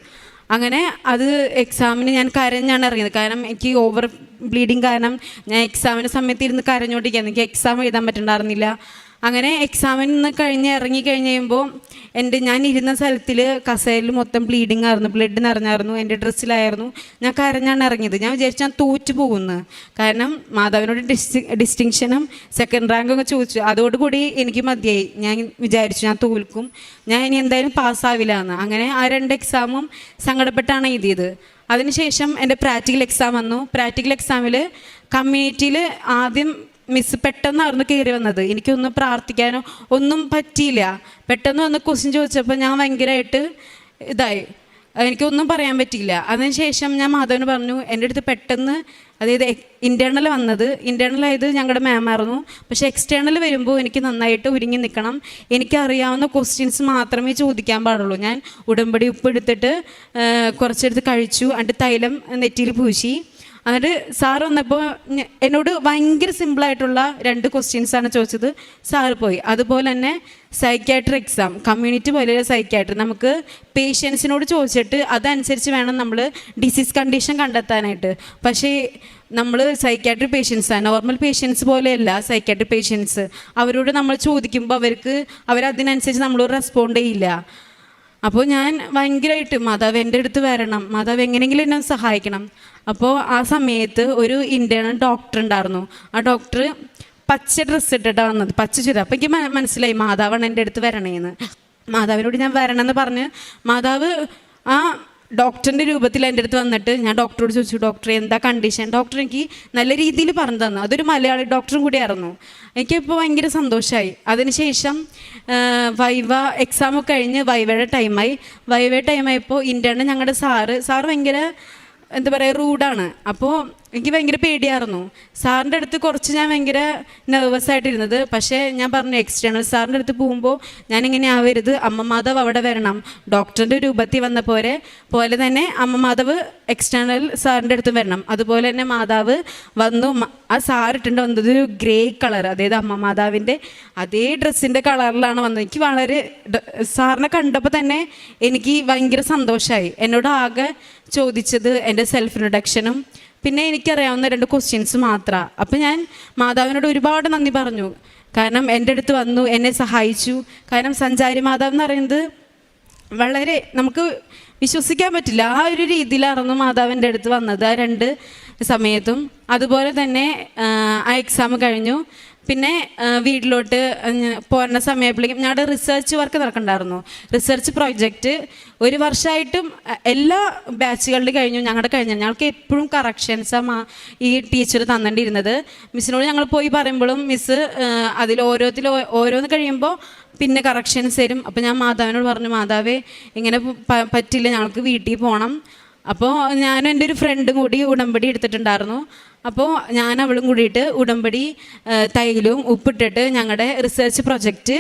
അങ്ങനെ അത് എക്സാമിന് ഞാൻ കരഞ്ഞാണ് ഇറങ്ങിയത്. കാരണം എനിക്ക് ഓവർ ബ്ലീഡിങ് കാരണം ഞാൻ എക്സാമിൻ്റെ സമയത്ത് ഇരുന്ന് കരഞ്ഞോണ്ടിരിക്കുകയാണ്. എനിക്ക് എക്സാം എഴുതാൻ പറ്റുന്നുണ്ടായിരുന്നില്ല. അങ്ങനെ എക്സാമിൽ നിന്ന് ഇറങ്ങി കഴിയുമ്പോൾ ഞാൻ ഇരുന്ന സ്ഥലത്തിൽ കസേരയിൽ മൊത്തം ബ്ലീഡിങ് ആയിരുന്നു, ബ്ലഡ് നിറഞ്ഞായിരുന്നു, എൻ്റെ ഡ്രസ്സിലായിരുന്നു. ഞാൻ കരഞ്ഞാണ് ഇറങ്ങിയത്. ഞാൻ വിചാരിച്ചു ഞാൻ തോറ്റു പോകുന്നു. കാരണം മാതാവിനോട് ഡിസ്റ്റിങ്ഷനും സെക്കൻഡ് റാങ്കൊക്കെ ചോദിച്ചു. അതോടുകൂടി എനിക്ക് മതിയായി. ഞാൻ വിചാരിച്ചു ഞാൻ തോൽക്കും, ഞാൻ ഇനി എന്തായാലും പാസ്സാവില്ല എന്ന്. അങ്ങനെ ആ 2 എക്സാമും സങ്കടപ്പെട്ടാണ് എഴുതിയത്. അതിനുശേഷം എൻ്റെ പ്രാക്ടിക്കൽ എക്സാം വന്നു. പ്രാക്ടിക്കൽ എക്സാമിൽ കമ്മ്യൂണിറ്റിയിൽ ആദ്യം മിസ് പെട്ടെന്നായിരുന്നു കയറി വന്നത്. എനിക്കൊന്നും പ്രാർത്ഥിക്കാനോ ഒന്നും പറ്റിയില്ല. പെട്ടെന്ന് വന്ന് ക്വസ്റ്റ്യൻ ചോദിച്ചപ്പോൾ ഞാൻ ഭയങ്കരമായിട്ട് ഇതായി, എനിക്കൊന്നും പറയാൻ പറ്റിയില്ല. അതിനുശേഷം ഞാൻ മാധവന് പറഞ്ഞു, എൻ്റെ അടുത്ത് പെട്ടെന്ന്, അതായത് ഇൻറ്റേർണൽ വന്നത്, ഇൻറ്റേർണലായത് ഞങ്ങളുടെ മാമായിരുന്നു. പക്ഷേ എക്സ്റ്റേണൽ വരുമ്പോൾ എനിക്ക് നന്നായിട്ട് ഒരുങ്ങി നിൽക്കണം, എനിക്കറിയാവുന്ന ക്വസ്റ്റ്യൻസ് മാത്രമേ ചോദിക്കാൻ പാടുള്ളൂ. ഞാൻ ഉടമ്പടി ഉപ്പ് എടുത്തിട്ട് കുറച്ചെടുത്ത് കഴിച്ചു, എന്നിട്ട് തൈലം നെറ്റിയിൽ പൂശി. എന്നിട്ട് സാറ് വന്നപ്പോൾ എന്നോട് ഭയങ്കര സിമ്പിളായിട്ടുള്ള 2 ക്വസ്റ്റ്യൻസാണ് ചോദിച്ചത്. സാറ് പോയി. അതുപോലെ തന്നെ സൈക്യാട്രി എക്സാം, കമ്മ്യൂണിറ്റി പോലെയുള്ള സൈക്യാട്രി, നമുക്ക് പേഷ്യൻസിനോട് ചോദിച്ചിട്ട് അതനുസരിച്ച് വേണം നമ്മൾ ഡിസീസ് കണ്ടീഷൻ കണ്ടെത്താനായിട്ട്. പക്ഷേ നമ്മൾ സൈക്യാട്രി പേഷ്യൻസാണ്, നോർമൽ പേഷ്യൻസ് പോലെയല്ല സൈക്യാട്രി പേഷ്യൻസ്. അവരോട് നമ്മൾ ചോദിക്കുമ്പോൾ അവരതിനനുസരിച്ച് നമ്മളോട് റെസ്പോണ്ട് ചെയ്യില്ല. അപ്പോൾ ഞാൻ ഭയങ്കരമായിട്ട് മാതാവ് എൻ്റെ അടുത്ത് വരണം, മാതാവ് എങ്ങനെയെങ്കിലും എന്നെ സഹായിക്കണം. അപ്പോൾ ആ സമയത്ത് ഒരു ഇൻറ്റേർണൽ ഡോക്ടർ ഉണ്ടായിരുന്നു. ആ ഡോക്ടർ പച്ച ഡ്രസ്സ് ഇട്ടിട്ടാണ് വന്നത്, പച്ച ചുരിദാർ. അപ്പോൾ എനിക്ക് മനസ്സിലായി മാതാവാണ് എൻ്റെ അടുത്ത് വരണേന്ന്. മാതാവിനോട് ഞാൻ വരണമെന്ന് പറഞ്ഞ് മാതാവ് ആ ഡോക്ടറിൻ്റെ രൂപത്തിൽ എൻ്റെ അടുത്ത് വന്നിട്ട് ഞാൻ ഡോക്ടറോട് ചോദിച്ചു, ഡോക്ടർ എന്താ കണ്ടീഷൻ? ഡോക്ടർ എനിക്ക് നല്ല രീതിയിൽ പറഞ്ഞു തന്നു. അതൊരു മലയാളി ഡോക്ടറും കൂടിയായിരുന്നു. എനിക്കിപ്പോൾ ഭയങ്കര സന്തോഷമായി. അതിനുശേഷം വൈവ എക്സാമൊക്കെ കഴിഞ്ഞ് വൈവയുടെ ടൈമായപ്പോൾ ഇൻറ്റേർണൽ ഞങ്ങളുടെ സാറ് ഭയങ്കര എന്താ പറയുക, റൂഡാണ്. അപ്പോൾ എനിക്ക് ഭയങ്കര പേടിയായിരുന്നു. സാറിൻ്റെ അടുത്ത് കുറച്ച് ഞാൻ ഭയങ്കര നെർവസ് ആയിട്ടിരുന്നത്. പക്ഷേ ഞാൻ പറഞ്ഞു, എക്സ്റ്റേണൽ സാറിൻ്റെ അടുത്ത് പോകുമ്പോൾ ഞാനിങ്ങനെ ആവരുത്, അമ്മ മാധവ് അവിടെ വരണം, ഡോക്ടറിൻ്റെ രൂപത്തിൽ വന്ന പോലെ തന്നെ അമ്മ മാധവ് എക്സ്റ്റേണൽ സാറിൻ്റെ അടുത്ത് വരണം. അതുപോലെ തന്നെ മാതാവ് വന്നു. ആ സാറിട്ടുണ്ട് വന്നത് ഒരു ഗ്രേ കളർ, അതായത് അമ്മ മാതാവിൻ്റെ അതേ ഡ്രസ്സിൻ്റെ കളറിലാണ് വന്നത്. എനിക്ക് വളരെ സാറിനെ കണ്ടപ്പോൾ തന്നെ എനിക്ക് ഭയങ്കര സന്തോഷമായി. എന്നോട് ആകെ ചോദിച്ചത് എൻ്റെ സെൽഫ് ഇൻട്രൊഡക്ഷനും പിന്നെ എനിക്കറിയാവുന്ന 2 ക്വസ്റ്റ്യൻസ് മാത്രമാണ്. അപ്പം ഞാൻ മാതാവിനോട് ഒരുപാട് നന്ദി പറഞ്ഞു. കാരണം എൻ്റെ അടുത്ത് വന്നു, എന്നെ സഹായിച്ചു. കാരണം സഞ്ചാരി മാതാവ് എന്ന് പറയുന്നത് വളരെ നമുക്ക് വിശ്വസിക്കാൻ പറ്റില്ല. ആ ഒരു രീതിയിലായിരുന്നു മാതാവിൻ്റെ അടുത്ത് വന്നത് ആ 2 സമയത്തും. അതുപോലെ തന്നെ ആ എക്സാം കഴിഞ്ഞു. പിന്നെ വീട്ടിലോട്ട് പോരുന്ന സമയപ്പോഴേക്കും ഞങ്ങളുടെ റിസർച്ച് വർക്ക് നടക്കണ്ടായിരുന്നു. റിസർച്ച് പ്രോജക്റ്റ് 1 വർഷമായിട്ടും എല്ലാ ബാച്ചുകളിൽ ഞങ്ങൾക്ക് എപ്പോഴും കറക്ഷൻസാണ് ഈ ടീച്ചർ തന്നിട്ടിരുന്നത്. മിസ്സിനോട് ഞങ്ങൾ പോയി പറയുമ്പോഴും മിസ്സ് അതിൽ ഓരോന്ന് കഴിയുമ്പോൾ പിന്നെ കറക്ഷൻസ് തരും. അപ്പോൾ ഞാൻ മാതാവിനോട് പറഞ്ഞു, മാതാവേ ഇങ്ങനെ പറ്റില്ല, ഞങ്ങൾക്ക് വീട്ടിൽ പോകണം. അപ്പോൾ ഞാനും എൻ്റെ ഒരു ഫ്രണ്ടും കൂടി ഉടമ്പടി എടുത്തിട്ടുണ്ടായിരുന്നു. അപ്പോൾ ഞാൻ അവളും കൂടിയിട്ട് ഉടമ്പടി തൈലവും ഉപ്പിട്ടിട്ട് ഞങ്ങളുടെ റിസർച്ച് പ്രൊജക്റ്റ്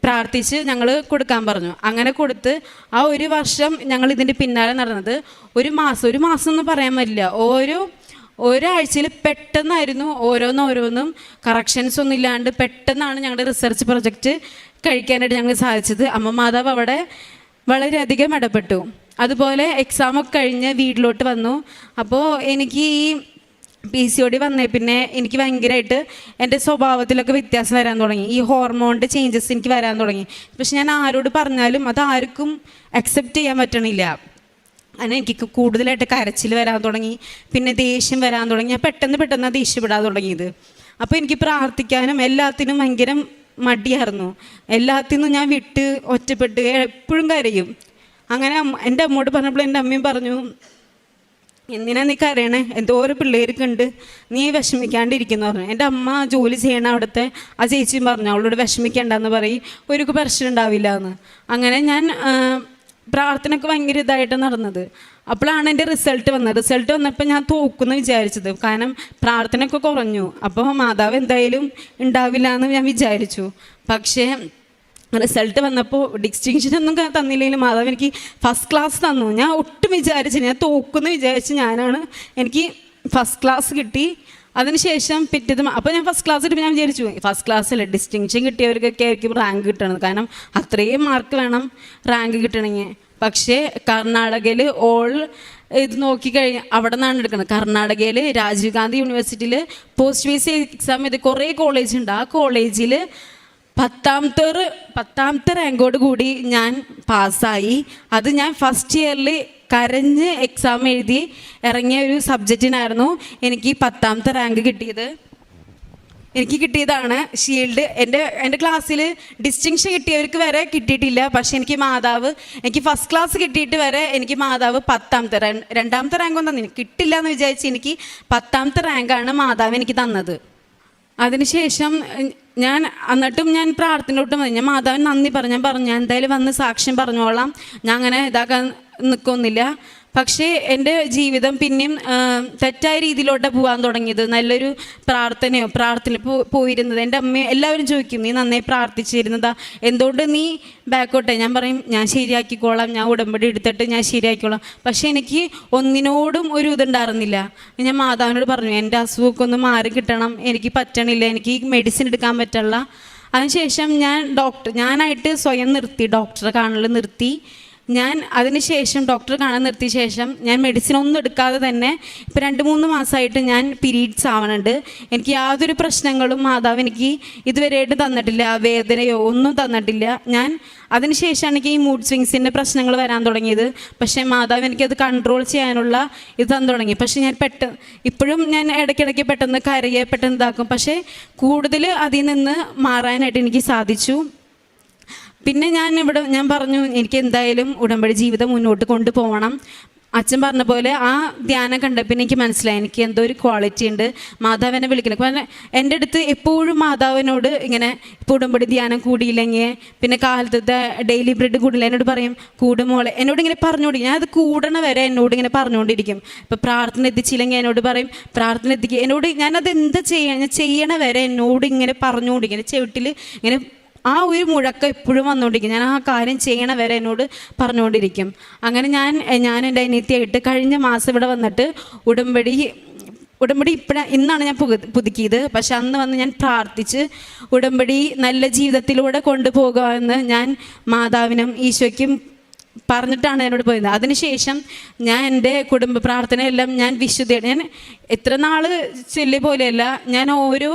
പ്രാർത്ഥിച്ച് ഞങ്ങൾ കൊടുക്കാൻ പറഞ്ഞു. അങ്ങനെ കൊടുത്ത് ആ 1 വർഷം ഞങ്ങൾ ഇതിൻ്റെ പിന്നാലെ നടന്നത്. ഒരു മാസം എന്ന് പറയാൻ പറ്റില്ല, ഒരാഴ്ചയിൽ പെട്ടെന്നായിരുന്നു ഓരോന്നും കറക്ഷൻസ് ഒന്നും ഇല്ലാണ്ട് പെട്ടെന്നാണ് ഞങ്ങളുടെ റിസർച്ച് പ്രൊജക്റ്റ് കഴിക്കാനായിട്ട് ഞങ്ങൾ സാധിച്ചത്. അമ്മ മാതാവ് അവിടെ വളരെയധികം ഇടപെട്ടു. അതുപോലെ എക്സാമൊക്കെ കഴിഞ്ഞ് വീട്ടിലോട്ട് വന്നു. അപ്പോൾ എനിക്ക് ഈ PCOD വന്നേ പിന്നെ എനിക്ക് ഭയങ്കരമായിട്ട് എൻ്റെ സ്വഭാവത്തിലൊക്കെ വ്യത്യാസം വരാൻ തുടങ്ങി. ഈ ഹോർമോണിൻ്റെ ചേഞ്ചസ് എനിക്ക് വരാൻ തുടങ്ങി. പക്ഷെ ഞാൻ ആരോട് പറഞ്ഞാലും അത് ആർക്കും അക്സെപ്റ്റ് ചെയ്യാൻ പറ്റണില്ല. അങ്ങനെ എനിക്ക് കൂടുതലായിട്ട് കരച്ചിൽ വരാൻ തുടങ്ങി, പിന്നെ ദേഷ്യം വരാൻ തുടങ്ങി. ഞാൻ പെട്ടെന്ന് ദേഷ്യപ്പെടാൻ തുടങ്ങിയത്. അപ്പോൾ എനിക്ക് പ്രാർത്ഥിക്കാനും എല്ലാത്തിനും ഭയങ്കര മടിയായിരുന്നു. എല്ലാത്തിനും ഞാൻ ഒറ്റപ്പെട്ട് എപ്പോഴും കരയും. അങ്ങനെ എൻ്റെ അമ്മോട് പറഞ്ഞപ്പോൾ എൻ്റെ അമ്മയും പറഞ്ഞു, എന്തിനാ നീ കരയണേ, എന്തോരം പിള്ളേർക്കുണ്ട്, നീ വിഷമിക്കാണ്ടിരിക്കുന്നു പറഞ്ഞു. എൻ്റെ അമ്മ ജോലി ചെയ്യണ അവിടുത്തെ ആ ചേച്ചിയും പറഞ്ഞു, അവളോട് വിഷമിക്കേണ്ടെന്ന് പറയും, ഒരു പ്രശ്നം ഉണ്ടാവില്ല എന്ന്. അങ്ങനെ ഞാൻ പ്രാർത്ഥനയൊക്കെ ഭയങ്കര ഇതായിട്ട് നടന്നത്. അപ്പോഴാണ് എൻ്റെ റിസൾട്ട് വന്നപ്പോൾ ഞാൻ തോക്കുമെന്ന് വിചാരിച്ചത്. കാരണം പ്രാർത്ഥനയൊക്കെ കുറഞ്ഞു. അപ്പോൾ മാതാവ് എന്തായാലും ഉണ്ടാവില്ല എന്ന് ഞാൻ വിചാരിച്ചു. പക്ഷേ റിസൾട്ട് വന്നപ്പോൾ ഡിസ്റ്റിങ്ഷനൊന്നും തന്നില്ലെങ്കിലും മാതാവ് എനിക്ക് ഫസ്റ്റ് ക്ലാസ് തന്നു. ഞാൻ ഒട്ടും വിചാരിച്ചില്ല, ഞാൻ തോക്കുമെന്ന് വിചാരിച്ച് എനിക്ക് ഫസ്റ്റ് ക്ലാസ് കിട്ടി. അതിനുശേഷം അപ്പോൾ ഞാൻ ഫസ്റ്റ് ക്ലാസ് കിട്ടുമ്പോൾ ഞാൻ വിചാരിച്ചു ഫസ്റ്റ് ക്ലാസ്സിൽ ഡിസ്റ്റിങ്ഷൻ കിട്ടിയവർക്കൊക്കെ ആയിരിക്കും റാങ്ക് കിട്ടണത്. കാരണം അത്രയും മാർക്ക് വേണം റാങ്ക് കിട്ടണമെങ്കിൽ. പക്ഷേ കർണാടകയിൽ ഓൾ ഇത് നോക്കിക്കഴിഞ്ഞാൽ അവിടെ നിന്നാണ് എടുക്കുന്നത്. കർണാടകയിൽ രാജീവ് ഗാന്ധി യൂണിവേഴ്സിറ്റിയിൽ പോസ്റ്റ് ബി സി എക്സാം ചെയ്ത് കുറേ കോളേജ് ഉണ്ട്. ആ കോളേജിൽ 10ാമത്തെ റാങ്കോട് കൂടി ഞാൻ പാസ്സായി. അത് ഞാൻ ഫസ്റ്റ് ഇയറിൽ കരഞ്ഞ് എക്സാം എഴുതി ഇറങ്ങിയ ഒരു സബ്ജക്റ്റിനായിരുന്നു എനിക്ക് 10ാമത്തെ റാങ്ക് കിട്ടിയത്. എനിക്ക് കിട്ടിയതാണ് ഷീൽഡ്. എൻ്റെ ക്ലാസ്സിൽ ഡിസ്റ്റിങ്ഷൻ കിട്ടിയവർക്ക് വരെ കിട്ടിയിട്ടില്ല. പക്ഷേ എനിക്ക് ഫസ്റ്റ് ക്ലാസ് കിട്ടിയിട്ട് വരെ എനിക്ക് മാതാവ് 10ാമത്തെ 2ാമത്തെ റാങ്കൊന്നും തന്നെ കിട്ടില്ല എന്ന് വിചാരിച്ച് എനിക്ക് 10ാമത്തെ റാങ്കാണ് മാതാവ് എനിക്ക് തന്നത്. അതിനുശേഷം എന്നിട്ടും ഞാൻ പ്രാർത്ഥനയോട്ട് മതി. ഞാൻ മാതാവിന് നന്ദി പറഞ്ഞു. ഞാൻ എന്തായാലും വന്ന് സാക്ഷ്യം പറഞ്ഞോളാം, ഞാൻ അങ്ങനെ ഇതാക്കാൻ നിൽക്കൊന്നുമില്ല. പക്ഷേ എൻ്റെ ജീവിതം പിന്നെയും തെറ്റായ രീതിയിലോട്ട് പോകാൻ തുടങ്ങിയത്. നല്ലൊരു പ്രാർത്ഥന പോയിരുന്നത്. എൻ്റെ അമ്മ എല്ലാവരും ചോദിക്കും, നീ നന്നായി പ്രാർത്ഥിച്ചിരുന്നതാ, എന്തുകൊണ്ട് നീ ബാക്കോട്ടെ? ഞാൻ പറയും, ഞാൻ ശരിയാക്കിക്കോളാം, ഞാൻ ഉടമ്പടി എടുത്തിട്ട് ഞാൻ ശരിയാക്കിക്കോളാം. പക്ഷേ എനിക്ക് ഒന്നിനോടും ഒരു ഇതുണ്ടായിരുന്നില്ല. ഞാൻ മാതാവിനോട് പറഞ്ഞു, എൻ്റെ അസുഖമൊക്കെ ഒന്ന് മാറി കിട്ടണം, എനിക്ക് പറ്റണില്ല, എനിക്ക് മെഡിസിൻ എടുക്കാൻ പറ്റില്ല. അതിനുശേഷം ഞാനായിട്ട് സ്വയം നിർത്തി, ഡോക്ടറെ കാണൽ നിർത്തി. അതിനുശേഷം ഡോക്ടറെ കാണാൻ നിർത്തിയ ശേഷം ഞാൻ മെഡിസിൻ ഒന്നും എടുക്കാതെ തന്നെ ഇപ്പോൾ 2-3 മാസമായിട്ട് ഞാൻ പീരീഡ്സ് ആവണുണ്ട്. എനിക്ക് യാതൊരു പ്രശ്നങ്ങളും മാതാവ് എനിക്ക് ഇതുവരെയായിട്ട് തന്നിട്ടില്ല, വേദനയോ ഒന്നും തന്നിട്ടില്ല. അതിനുശേഷമാണ് എനിക്ക് ഈ മൂഡ് സ്വിങ്സിൻ്റെ പ്രശ്നങ്ങൾ വരാൻ തുടങ്ങിയത്. പക്ഷേ മാതാവ് എനിക്കത് കൺട്രോൾ ചെയ്യാനുള്ള ഇത് തന്നു തുടങ്ങി. പക്ഷേ ഞാൻ ഇപ്പോഴും ഞാൻ ഇടയ്ക്കിടയ്ക്ക് പെട്ടെന്ന് കരയെ പെട്ടെന്ന് ഇതാക്കും. പക്ഷേ കൂടുതൽ അതിൽ നിന്ന് മാറാനായിട്ട് എനിക്ക് സാധിച്ചു. പിന്നെ ഞാൻ പറഞ്ഞു, എനിക്ക് എന്തായാലും ഉടമ്പടി ജീവിതം മുന്നോട്ട് കൊണ്ടുപോകണം. അച്ഛൻ പറഞ്ഞ പോലെ ആ ധ്യാനം കണ്ടപ്പോൾ എനിക്ക് മനസ്സിലായി, എനിക്ക് എന്തോ ഒരു ക്വാളിറ്റി ഉണ്ട്. മാതാവിനെ വിളിക്കണം. കാരണം എൻ്റെ അടുത്ത് എപ്പോഴും മാതാവിനോട് ഇങ്ങനെ, ഇപ്പോൾ ഉടമ്പടി ധ്യാനം കൂടിയില്ലെങ്കിൽ, പിന്നെ കാലത്തെ ഡെയിലി ബ്രെഡ് കൂടില്ല, എന്നോട് പറയും കൂടുമോളെ, എന്നോട് ഇങ്ങനെ പറഞ്ഞുകൊണ്ടിരിക്കും. ഞാൻ അത് കൂടണ വരെ എന്നോട് ഇങ്ങനെ പറഞ്ഞുകൊണ്ടിരിക്കും. ഇപ്പോൾ പ്രാർത്ഥന എത്തിച്ചില്ലെങ്കിൽ എന്നോട് പറയും പ്രാർത്ഥന എത്തിക്കുക. ഞാനത് എന്താ ചെയ്യണ വരെ എന്നോട് ഇങ്ങനെ പറഞ്ഞുകൊണ്ടിരിക്കും. ചെവിട്ടിൽ ഇങ്ങനെ ആ ഒരു മുഴക്കം എപ്പോഴും വന്നുകൊണ്ടിരിക്കും. ഞാൻ ആ കാര്യം ചെയ്യണ വരെ എന്നോട് പറഞ്ഞുകൊണ്ടിരിക്കും. അങ്ങനെ ഞാൻ എൻ്റെ അനിയത്തിയായിട്ട് കഴിഞ്ഞ മാസം ഇവിടെ വന്നിട്ട് ഉടമ്പടി ഇന്നാണ് ഞാൻ പുതുക്കിയത്. പക്ഷെ അന്ന് വന്ന് ഞാൻ പ്രാർത്ഥിച്ച് ഉടമ്പടി നല്ല ജീവിതത്തിലൂടെ കൊണ്ടുപോകാമെന്ന് ഞാൻ മാതാവിനും ഈശോയ്ക്കും പറഞ്ഞിട്ടാണ് എന്നോട് പോയത്. അതിനുശേഷം ഞാൻ എൻ്റെ കുടുംബ പ്രാർത്ഥനയെല്ലാം ഞാൻ ഞാൻ എത്ര നാൾ ചൊല്ലിയ പോലെയല്ല, ഞാൻ ഓരോ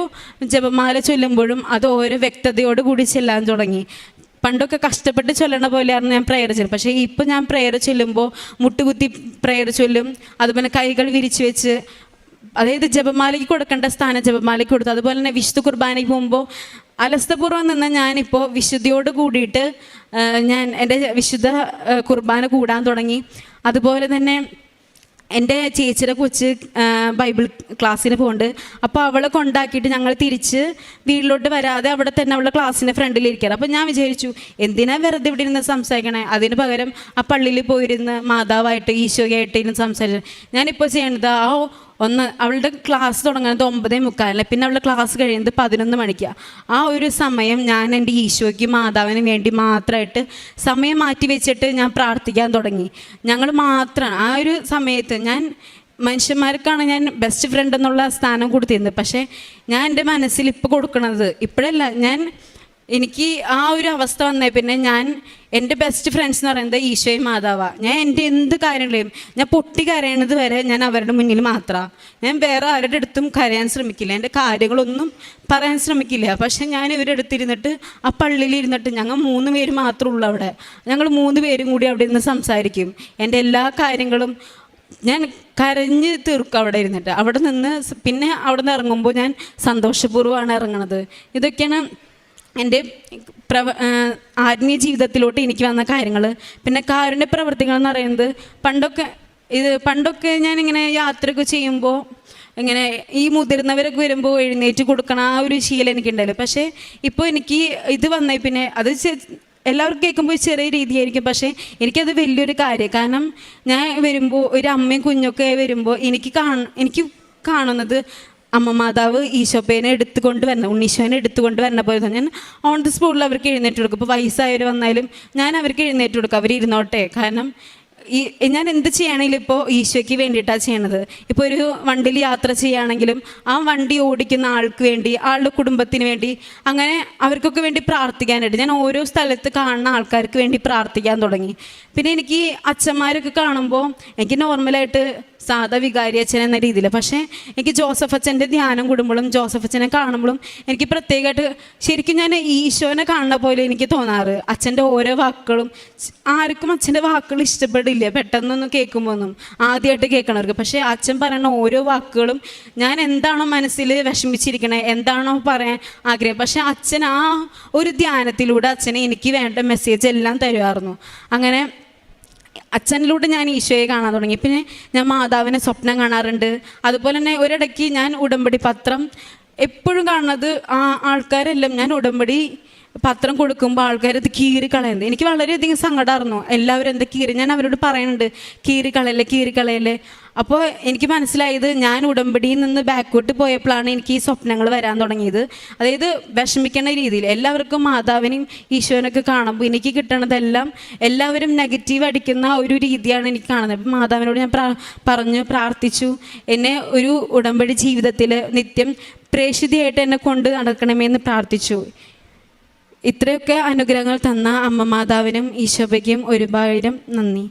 ജപമാല ചൊല്ലുമ്പോഴും അത് ഓരോ വ്യക്തതയോട് കൂടി ചെല്ലാൻ തുടങ്ങി. പണ്ടൊക്കെ കഷ്ടപ്പെട്ട് ചൊല്ലണ പോലെയായിരുന്നു ഞാൻ പ്രേയർ ചൊല്ലും. പക്ഷേ ഇപ്പം ഞാൻ പ്രേയർ ചൊല്ലുമ്പോൾ മുട്ടുകുത്തി പ്രേയർ ചൊല്ലും. അതുപോലെ കൈകൾ വിരിച്ചു വെച്ച്, അതായത് ജപമാലയ്ക്ക് കൊടുക്കേണ്ട സ്ഥാനം ജപമാലയ്ക്ക് കൊടുത്തു. അതുപോലെ തന്നെ വിശുദ്ധ കുർബാനയ്ക്ക് പോകുമ്പോൾ അലസ്തപൂർവ്വം നിന്ന് ഞാനിപ്പോൾ വിശുദ്ധിയോട് കൂടിയിട്ട് ഞാൻ എൻ്റെ വിശുദ്ധ കുർബാന കൂടാൻ തുടങ്ങി. അതുപോലെ തന്നെ എൻ്റെ ചേച്ചിയുടെ കൊച്ച് ബൈബിൾ ക്ലാസ്സിന് പോകുന്നുണ്ട്. അപ്പോൾ അവളെ കൊണ്ടാക്കിയിട്ട് ഞങ്ങൾ തിരിച്ച് വീട്ടിലോട്ട് വരാതെ അവിടെ തന്നെ അവളുടെ ക്ലാസ്സിൻ്റെ ഫ്രണ്ടിലിരിക്കുക. അപ്പോൾ ഞാൻ വിചാരിച്ചു, എന്തിനാ വെറുതെ ഇവിടെ ഇരുന്ന് സംസാരിക്കണേ, അതിന് പകരം ആ പള്ളിയിൽ പോയിരുന്ന് മാതാവായിട്ട് ഈശോയായിട്ട് ഇരുന്ന് സംസാരിച്ചു. ഞാനിപ്പോൾ ചെയ്യേണ്ടത് അവളുടെ ക്ലാസ് തുടങ്ങുന്നത് 9:45, പിന്നെ അവളുടെ ക്ലാസ് കഴിയുന്നത് 11 മണിക്കാണ്. ആ ഒരു സമയം ഞാൻ എൻ്റെ ഈശോയ്ക്ക് മാതാവിന് വേണ്ടി മാത്രമായിട്ട് സമയം മാറ്റി വെച്ചിട്ട് ഞാൻ പ്രാർത്ഥിക്കാൻ തുടങ്ങി. ഞങ്ങൾ മാത്രമാണ് ആ ഒരു സമയത്ത് മനുഷ്യന്മാർക്കാണ് ഞാൻ ബെസ്റ്റ് ഫ്രണ്ട് എന്നുള്ള സ്ഥാനം കൊടുത്തിരുന്നത്. പക്ഷേ ഞാൻ എൻ്റെ മനസ്സിൽ ഇപ്പോൾ കൊടുക്കണത് ഇപ്പോഴല്ല, എനിക്ക് ആ ഒരു അവസ്ഥ വന്നേ പിന്നെ എൻ്റെ ബെസ്റ്റ് ഫ്രണ്ട്സ് എന്ന് പറയുന്നത് ഈശോയും മാതാവാണ്. ഞാൻ എൻ്റെ എന്ത് കാര്യങ്ങളെയും ഞാൻ പൊട്ടി കരയണത് വരെ ഞാൻ അവരുടെ മുന്നിൽ മാത്രമാണ്. ഞാൻ വേറെ ആരുടെ അടുത്തും കരയാൻ ശ്രമിക്കില്ല, എൻ്റെ കാര്യങ്ങളൊന്നും പറയാൻ ശ്രമിക്കില്ല. പക്ഷെ ഞാൻ ഇവരുടെ അടുത്തിരുന്നിട്ട് ആ പള്ളിയിൽ ഇരുന്നിട്ട് ഞങ്ങൾ 3 പേര് മാത്രമേ ഉള്ളൂ അവിടെ. ഞങ്ങൾ 3 പേരും കൂടി അവിടെ ഇരുന്ന് സംസാരിക്കും. എൻ്റെ എല്ലാ കാര്യങ്ങളും ഞാൻ കരഞ്ഞ് തീർക്കും അവിടെ ഇരുന്നിട്ട്. അവിടെ നിന്ന് പിന്നെ അവിടെ നിന്ന് ഇറങ്ങുമ്പോൾ ഞാൻ സന്തോഷപൂർവ്വമാണ് ഇറങ്ങണത്. ഇതൊക്കെയാണ് എൻ്റെ ആത്മീയ ജീവിതത്തിലോട്ട് എനിക്ക് വന്ന കാര്യങ്ങൾ. പിന്നെ കാരുണ്യ പ്രവർത്തികൾ എന്ന് പറയുന്നത്, പണ്ടൊക്കെ ഞാനിങ്ങനെ യാത്രയൊക്കെ ചെയ്യുമ്പോൾ ഇങ്ങനെ ഈ മുതിർന്നവരൊക്കെ വരുമ്പോൾ എഴുന്നേറ്റ് കൊടുക്കണം, ആ ഒരു ശീലം എനിക്കുണ്ടല്ലോ. പക്ഷേ ഇപ്പോൾ എനിക്ക് ഇത് വന്നേ പിന്നെ അത് എല്ലാവർക്കും കേൾക്കുമ്പോൾ ചെറിയ രീതിയായിരിക്കും, പക്ഷേ എനിക്കത് വലിയൊരു കാര്യം. കാരണം ഞാൻ വരുമ്പോൾ ഒരു അമ്മയും കുഞ്ഞൊക്കെ വരുമ്പോൾ എനിക്ക് കാണുന്നത് അമ്മ മാതാവ് ഈശോപ്പേനെ എടുത്തുകൊണ്ട് വരണം, ഉണ്ണീശോനെ എടുത്തുകൊണ്ട് വരണ പോലെ തന്നെ ഞാൻ ഓൺ ദി സ്പോട്ടിൽ അവർക്ക് എഴുന്നേറ്റ് കൊടുക്കും. ഇപ്പോൾ വയസ്സായവർ വന്നാലും ഞാൻ അവർക്ക് എഴുന്നേറ്റ് കൊടുക്കും, അവർ ഇരുന്നോട്ടെ. കാരണം ഞാൻ എന്ത് ചെയ്യണമെങ്കിലും ഇപ്പോൾ ഈശോയ്ക്ക് വേണ്ടിയിട്ടാണ് ചെയ്യണത്. ഇപ്പോൾ ഒരു വണ്ടിയിൽ യാത്ര ചെയ്യുകയാണെങ്കിലും ആ വണ്ടി ഓടിക്കുന്ന ആൾക്ക് വേണ്ടി, ആളുടെ കുടുംബത്തിന് വേണ്ടി, അങ്ങനെ അവർക്കൊക്കെ വേണ്ടി പ്രാർത്ഥിക്കാനായിട്ട് ഞാൻ ഓരോ സ്ഥലത്ത് കാണുന്ന ആൾക്കാർക്ക് വേണ്ടി പ്രാർത്ഥിക്കാൻ തുടങ്ങി. പിന്നെ എനിക്ക് അച്ഛന്മാരൊക്കെ കാണുമ്പോൾ എനിക്ക് നോർമലായിട്ട് സാധാ വികാരി അച്ഛൻ എന്ന രീതിയിൽ, പക്ഷേ എനിക്ക് ജോസഫ് അച്ഛൻ്റെ ധ്യാനം കൂടുമ്പോഴും ജോസഫ് അച്ഛനെ കാണുമ്പോഴും എനിക്ക് പ്രത്യേകമായിട്ട് ശരിക്കും ഞാൻ ഈശോനെ കാണുന്ന പോലെ എനിക്ക് തോന്നാറ്. അച്ഛൻ്റെ ഓരോ വാക്കുകളും, ആർക്കും അച്ഛൻ്റെ വാക്കുകൾ ഇഷ്ടപ്പെടില്ല പെട്ടെന്നൊന്നും കേൾക്കുമ്പോൾ ഒന്നും, ആദ്യമായിട്ട് കേൾക്കണവർക്ക്. പക്ഷേ അച്ഛൻ പറയുന്ന ഓരോ വാക്കുകളും ഞാൻ എന്താണോ മനസ്സിൽ വിഷമിച്ചിരിക്കണേ, എന്താണോ പറയാൻ ആഗ്രഹം, പക്ഷേ അച്ഛൻ ആ ഒരു ധ്യാനത്തിലൂടെ അച്ഛനെ എനിക്ക് വേണ്ട മെസ്സേജ് എല്ലാം തരുമായിരുന്നു. അങ്ങനെ അച്ഛനിലൂടെ ഞാൻ ഈശോയെ കാണാൻ തുടങ്ങി. പിന്നെ ഞാൻ മാതാവിനെ സ്വപ്നം കാണാറുണ്ട്. അതുപോലെ തന്നെ ഒരിടയ്ക്ക് ഞാൻ ഉടമ്പടി പത്രം എപ്പോഴും കാണുന്നത്, ആൾക്കാരെല്ലാം ഞാൻ ഉടമ്പടി പത്രം കൊടുക്കുമ്പോൾ ആൾക്കാരത് കീറിക്കളയുന്നത് എനിക്ക് വളരെയധികം സങ്കടമായിരുന്നു. എല്ലാവരും എന്താ ഞാൻ അവരോട് പറയുന്നുണ്ട്, കീറിക്കളയല്ലേ. അപ്പോൾ എനിക്ക് മനസ്സിലായത് ഞാൻ ഉടമ്പടിയിൽ നിന്ന് ബാക്കോട്ട് പോയപ്പോഴാണ് എനിക്ക് ഈ സ്വപ്നങ്ങൾ വരാൻ തുടങ്ങിയത്. അതായത് വിഷമിക്കുന്ന രീതിയിൽ എല്ലാവർക്കും മാതാവിനെയും ഈശോനൊക്കെ കാണുമ്പോൾ എനിക്ക് കിട്ടണതെല്ലാം എല്ലാവരും നെഗറ്റീവ് അടിക്കുന്ന ഒരു രീതിയാണ് എനിക്ക് കാണുന്നത്. അപ്പം മാതാവിനോട് ഞാൻ പ്രാർത്ഥിച്ചു, എന്നെ ഒരു ഉടമ്പടി ജീവിതത്തിൽ നിത്യം പ്രേക്ഷിതയായിട്ട് എന്നെ കൊണ്ട് നടക്കണമെന്ന് പ്രാർത്ഥിച്ചു. ഇത്രയൊക്കെ അനുഗ്രഹങ്ങൾ തന്ന അമ്മ മാതാവിനും ഈശോയ്ക്കും ഒരുപാട് നന്ദി.